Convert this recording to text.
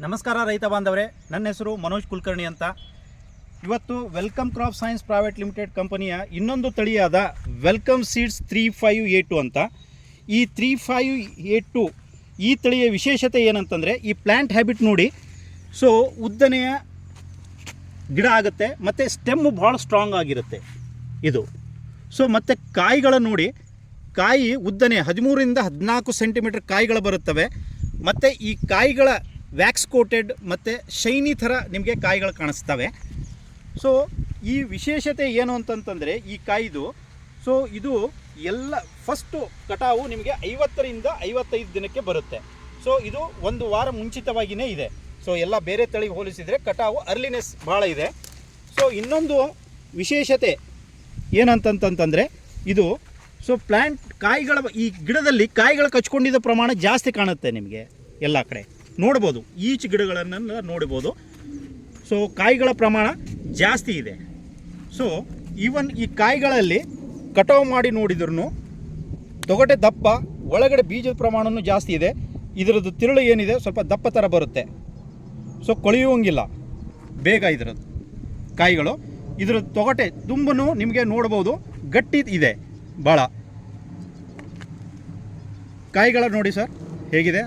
ನಮಸ್ಕಾರ ರೈತ ಬಾಂಧವರೇ, ನನ್ನ ಹೆಸರು ಮನೋಜ್ ಕುಲಕರ್ಣಿ ಅಂತ. ಇವತ್ತು welcome crop science private limited ಕಂಪನಿಯ ಇನ್ನೊಂದು ತಳಿಯಾದ ವೆಲ್ಕಮ್ ಸೀಡ್ಸ್ 3582 ಅಂತ. ಈ 3582 ಈ ತಳಿಯ ವಿಶೇಷತೆ ಏನಂತಂದರೆ, ಈ ಪ್ಲ್ಯಾಂಟ್ ಹ್ಯಾಬಿಟ್ ನೋಡಿ. ಸೊ ಉದ್ದನೆಯ ಗಿಡ ಆಗುತ್ತೆ ಮತ್ತು ಸ್ಟೆಮ್ಮು ಭಾಳ ಸ್ಟ್ರಾಂಗ್ ಆಗಿರುತ್ತೆ ಇದು. ಸೊ ಮತ್ತು ಕಾಯಿಗಳ ನೋಡಿ, ಕಾಯಿ ಉದ್ದನೆ 13ರಿಂದ 14 ಸೆಂಟಿಮೀಟರ್ ಕಾಯಿಗಳು ಬರುತ್ತವೆ. ಮತ್ತು ಈ ಕಾಯಿಗಳ ವ್ಯಾಕ್ಸ್ ಕೋಟೆಡ್ ಮತ್ತು ಶೈನಿ ಥರ ನಿಮಗೆ ಕಾಯಿಗಳು ಕಾಣಿಸ್ತವೆ. ಸೊ ಈ ವಿಶೇಷತೆ ಏನು ಅಂತಂತಂದರೆ ಈ ಕಾಯಿದು, ಸೊ ಇದು ಎಲ್ಲ ಫಸ್ಟು ಕಟಾವು ನಿಮಗೆ 50ರಿಂದ 55 ದಿನಕ್ಕೆ ಬರುತ್ತೆ. ಸೊ ಇದು ಒಂದು ವಾರ ಮುಂಚಿತವಾಗಿಯೇ ಇದೆ. ಸೊ ಎಲ್ಲ ಬೇರೆ ತಳಿಗೆ ಹೋಲಿಸಿದರೆ ಕಟಾವು ಅರ್ಲಿನೆಸ್ ಭಾಳ ಇದೆ. ಸೊ ಇನ್ನೊಂದು ವಿಶೇಷತೆ ಏನಂತಂತಂದರೆ ಇದು, ಸೊ ಪ್ಲ್ಯಾಂಟ್ ಕಾಯಿಗಳ ಈ ಗಿಡದಲ್ಲಿ ಕಾಯಿಗಳು ಕಚ್ಕೊಂಡಿದ್ದ ಪ್ರಮಾಣ ಜಾಸ್ತಿ ಕಾಣುತ್ತೆ ನಿಮಗೆ ಎಲ್ಲ ಕಡೆ ನೋಡ್ಬೋದು. ಈಚ್ ಗಿಡಗಳನ್ನು ನೋಡ್ಬೋದು. ಸೊ ಕಾಯಿಗಳ ಪ್ರಮಾಣ ಜಾಸ್ತಿ ಇದೆ. ಸೊ ಈವನ್ ಈ ಕಾಯಿಗಳಲ್ಲಿ ಕಟಾವು ಮಾಡಿ ನೋಡಿದ್ರೂ ತೊಗಟೆ ದಪ್ಪ, ಒಳಗಡೆ ಬೀಜದ ಪ್ರಮಾಣವೂ ಜಾಸ್ತಿ ಇದೆ. ಇದರದ್ದು ತಿರುಳು ಏನಿದೆ ಸ್ವಲ್ಪ ದಪ್ಪ ಥರ ಬರುತ್ತೆ. ಸೊ ಕೊಳೆಯುವಂಗಿಲ್ಲ ಬೇಗ ಇದರದ್ದು ಕಾಯಿಗಳು. ಇದರ ತೊಗಟೆ ತುಂಬೂ ನಿಮಗೆ ನೋಡ್ಬೋದು, ಗಟ್ಟಿ ಇದೆ ಭಾಳ. ಕಾಯಿಗಳ ನೋಡಿ ಸರ್ ಹೇಗಿದೆ.